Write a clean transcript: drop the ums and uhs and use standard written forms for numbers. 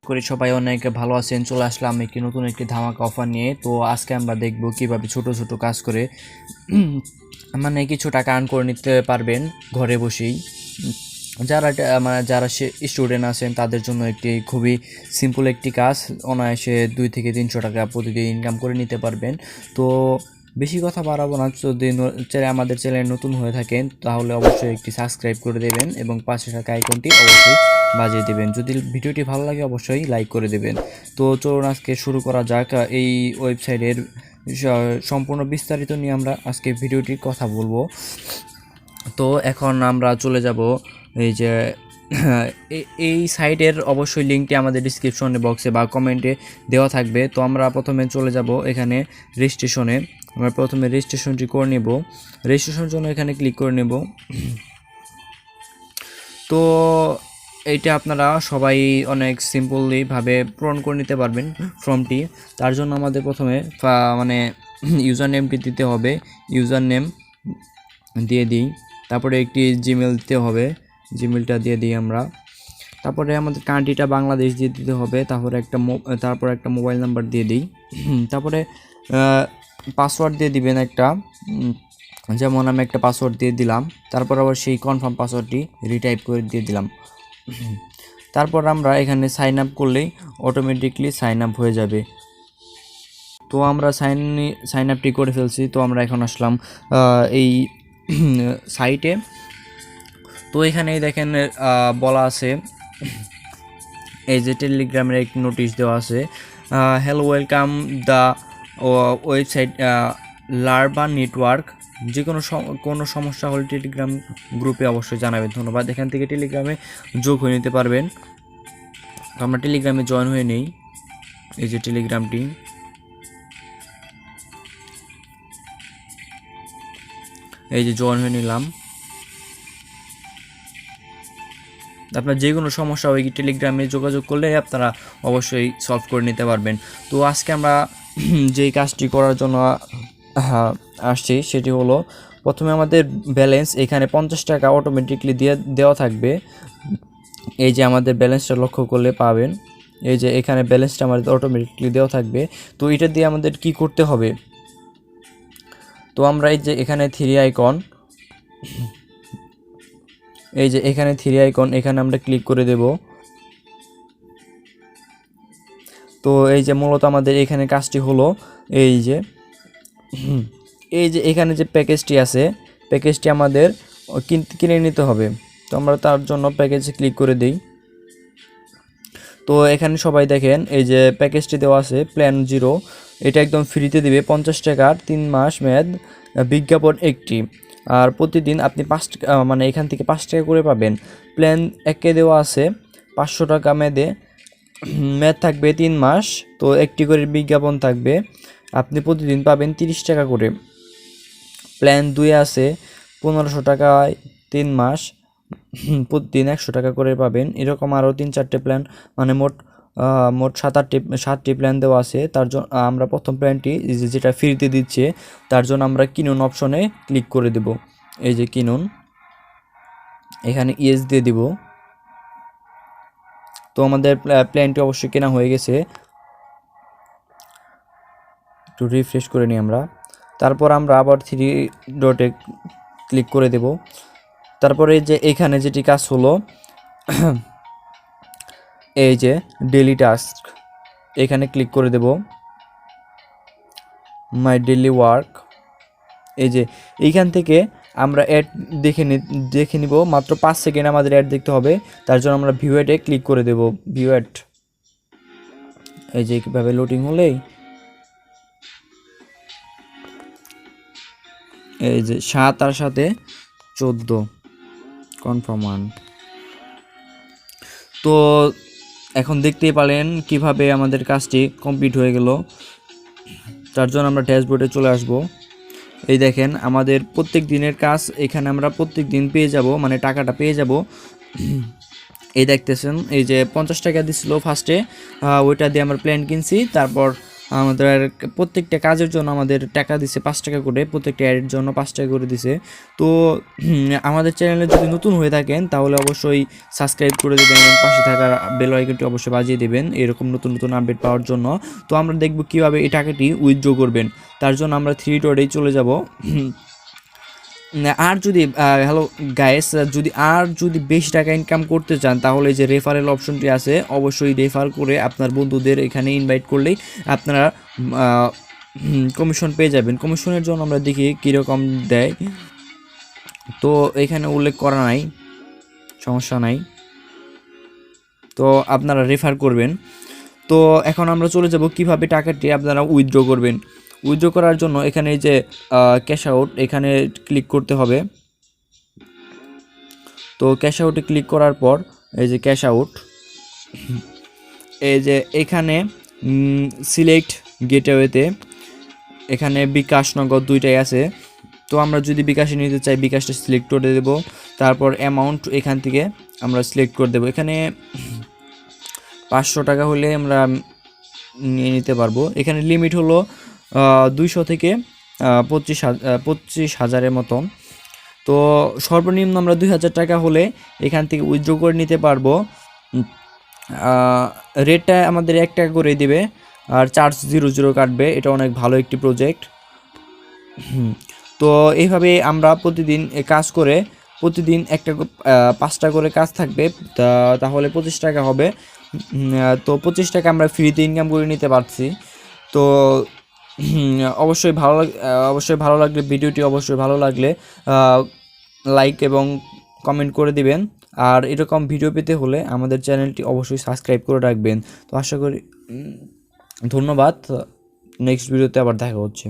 করি সবাই অনেক ভালো আছেন। চলে আসলাম একটি নতুন একটি ধামাকা অফার নিয়ে। তো আজকে আমরা দেখব কিভাবে ছোট ছোট কাজ করে মানে কিছু টাকা আর্ন করে নিতে পারবেন ঘরে বসেই। যারা স্টুডেন্ট আছেন তাদের জন্য একটি খুবই সিম্পল একটি কাজ, অনায়াসে 2 থেকে 300 টাকা প্রতিদিন ইনকাম করে নিতে পারবেন। তো বেশি কথা বাড়াবো না, যদি আমাদের চ্যানেল নতুন হয়ে থাকেন তাহলে অবশ্যই একটি সাবস্ক্রাইব করে দেবেন এবং পাশে থাকা আইকনটি অবশ্যই বাজিয়ে দেবেন। যদি ভিডিওটি ভালো লাগে অবশ্যই লাইক করে দেবেন। তো চলুন আজকে শুরু করা যাক। এই ওয়েবসাইটের সম্পূর্ণ বিস্তারিত নিয়ে আমরা আজকে ভিডিওটির কথা বলবো। তো এখন আমরা চলে যাব এই যে এই সাইটের অবশ্যই লিঙ্কটি আমাদের ডিসক্রিপশন বক্সে বা কমেন্টে দেওয়া থাকবে। তো আমরা প্রথমে চলে যাব এখানে রেজিস্ট্রেশনে। আমরা প্রথমে রেজিস্ট্রেশনটি করে নেব। রেজিস্ট্রেশনের জন্য এখানে ক্লিক করে নেব। তো এইটা আপনারা সবাই অনেক সিম্পলিভাবে পূরণ করে নিতে পারবেন ফর্মটি। তার জন্য আমাদের প্রথমে ইউজার নেমটি দিতে হবে। ইউজার নেম দিয়ে দিই, তারপরে একটি জিমেল দিতে হবে, জিমেলটা দিয়ে দিই আমরা। তারপরে আমাদের কান্ট্রিটা বাংলাদেশ দিয়ে দিতে হবে। তারপর একটা মোবাইল নাম্বার দিয়ে দিই। তারপরে পাসওয়ার্ড দিয়ে দিবেন একটা, যেমন আমি একটা পাসওয়ার্ড দিয়ে দিলাম। তারপর আবার সেই কনফার্ম পাসওয়ার্ডটি রিটাইপ করে দিয়ে দিলাম। তারপর আমরা এখানে সাইন আপ করলেই অটোমেটিকলি সাইন আপ হয়ে যাবে। তো আমরা সাইন আপটি করে ফেলছি। তো আমরা এখন আসলাম এই সাইটে। তো এখানে দেখেন বলা আছে, এই যে টেলিগ্রামের একটি নোটিশ দেওয়া আছে, hello welcome the website larva network. যে কোনো সমস্যা হলে টেলিগ্রাম গ্রুপে অবশ্যই জানাবেন। ধন্যবাদ। এখান থেকে টেলিগ্রামে যোগ হয়ে নিতে পারবেন। আমরা টেলিগ্রামে জয়েন হয়ে নেই। এই যে টেলিগ্রামটি, এই যে জয়েন হয়ে নিলাম। আপনার যে কোনো সমস্যা ওই টেলিগ্রামে যোগাযোগ করলে আপনারা অবশ্যই সলভ করে নিতে পারবেন। তো আজকে আমরা যেই কাজটি করার জন্য আসছি সেটি হলো, প্রথমে আমাদের ব্যালেন্স এখানে 50 টাকা অটোমেটিকলি দেওয়া থাকবে। এই যে আমাদের ব্যালেন্সটা লক্ষ্য করলে পাবেন, এই যে এখানে ব্যালেন্সটা আমাদের অটোমেটিকলি দেওয়া থাকবে। তো এটা দিয়ে আমাদের কি করতে হবে, তো আমরা এই যে এখানে থ্রি আইকন এখানে আমরা ক্লিক করে দেব। তো এই যে মূলত আমাদের এখানে কাজটি হলো এই যে এখানে যে প্যাকেজটি আছে, প্যাকেজটি আমাদের কিনে নিতে হবে। তো আমরা তার জন্য প্যাকেজে ক্লিক করে দিই। তো এখানে সবাই দেখেন এই যে প্যাকেজটি দেওয়া আছে প্ল্যান 0, এটা একদম ফ্রিতে দিবে 50 টাকার 3 মাস মেয়াদ, বিজ্ঞাপন একটি, আর প্রতিদিন আপনি 5 টাকা এখান থেকে 5 টাকা করে পাবেন। প্ল্যান 1 দেওয়া আছে 500 টাকা মেয়াদ থাকবে 3 মাস। তো একটি করে বিজ্ঞাপন থাকবে, আপনি প্রতিদিন পাবেন 30 টাকা করে। প্ল্যান 2 আছে 1500 টাকায় 3 মাস, প্রতিদিন 100 টাকা করে পাবেন। এরকম আরও 3-4টে প্ল্যান, মোট 7টি প্ল্যান দেওয়া আছে। তার জন্য আমরা প্রথম প্ল্যানটি যেটা ফ্রিতে দিচ্ছে তার জন্য আমরা কিনুন অপশনে ক্লিক করে দেব। এই যে কিনুন, এখানে ইয়েস দিয়ে দিব। তো আমাদের প্ল্যানটি অবশ্যই কেনা হয়ে গেছে। একটু রিফ্রেশ করে নিই আমরা। তারপর আমরা আবার 3 ডটে ক্লিক করে দেব। তারপরে যে এখানে যেটি কাজ হলো, এই যে ডেইলি টাস্ক, এখানে ক্লিক করে দেব মাই ডেইলি ওয়ার্ক। এই যে এইখান থেকে আমরা অ্যাড দেখে নিব। মাত্র 5 সেকেন্ড আমাদের অ্যাড দেখতে হবে। তার জন্য আমরা ভিউ অ্যাডে ক্লিক করে দেব। ভিউ অ্যাড, এই যে কীভাবে লোডিং হলেই এই যে 7 আর 7 14 কনফার্ম 1। তো এখন দেখতেই পারলেন কিভাবে আমাদের কাজটি কমপ্লিট হয়ে গেল। তার জন্য আমরা ড্যাশবোর্ডে চলে আসব। এই দেখেন আমাদের প্রত্যেক দিনের কাজ এখানে আমরা প্রত্যেক দিন পেয়ে যাব, টাকাটা পেয়ে যাব। এই দেখতেছেন এই যে 50 টাকা দিছিল ফার্স্টে, ওইটা দিয়ে আমরা প্ল্যান কিনছি। তারপর আমাদের প্রত্যেকটা কাজের জন্য আমাদের টাকা দিছে 5 টাকা করে, প্রত্যেকটা অ্যাডের জন্য 5 টাকা করে দিছে। তো আমাদের চ্যানেলে যদি নতুন হয়ে থাকেন তাহলে অবশ্যই সাবস্ক্রাইব করে দেবেন এবং পাশে থাকার বেল আইকনটি অবশ্যই বাজিয়ে দেবেন এরকম নতুন নতুন আপডেট পাওয়ার জন্য। তো আমরা দেখব কীভাবে এই টাকাটি উইথড্র করবেন। তার জন্য আমরা 3 ডটেই চলে যাব। আর যদি হ্যালো গাইস, যদি বেশি টাকা ইনকাম করতে চান তাহলে যে রেফারেল অপশনটি আছে অবশ্যই রেফার করে আপনার বন্ধুদের এখানে ইনভাইট করলেই আপনারা কমিশন পেয়ে যাবেন। কমিশনের জন্য আমরা দেখি কীরকম দেয়, তো এখানে উল্লেখ করা নাই, সমস্যা নাই, তো আপনারা রেফার করবেন। তো এখন আমরা চলে যাব কিভাবে টাকাটি আপনারা উইথড্র করবেন। উইথড্র করার জন্য এখানে এই যে ক্যাশ আউট এখানে ক্লিক করতে হবে। তো ক্যাশ আউটে ক্লিক করার পর এই যে ক্যাশ আউট, এই যে এখানে সিলেক্ট গেটওয়েতে এখানে বিকাশ নগদ দুইটাই আছে। তো আমরা যদি বিকাশে নিতে চাই বিকাশটা সিলেক্ট করে দেব, তারপর অ্যামাউন্ট এখান থেকে আমরা সিলেক্ট করে দেব। এখানে 500 টাকা হলে আমরা নিয়ে নিতে পারবো। এখানে লিমিট হলো 200 থেকে 25,000-এর মতন। তো সর্বনিম্ন আমরা 2000 টাকা হলে এখান থেকে উইথড্র করে নিতে পারবো। রেটটা আমাদের 1 টাকা করে দিবে আর চার্জ 00 কাটবে। এটা অনেক ভালো একটি প্রজেক্ট। তো এইভাবে আমরা প্রতিদিন কাজ করে প্রতিদিন 5টা করে কাজ থাকবে, তাহলে 25 টাকা হবে। তো 25 টাকা আমরা ফ্রিতে ইনকাম করে নিতে পারছি। তো অবশ্যই ভালো লাগলে ভিডিওটি অবশ্যই ভালো লাগলে লাইক এবং কমেন্ট করে দিবেন। আর এরকম ভিডিও পেতে হলে আমাদের চ্যানেলটি অবশ্যই সাবস্ক্রাইব করে রাখবেন। তো আশা করি ধন্যবাদ, নেক্সট ভিডিওতে আবার দেখা হচ্ছে।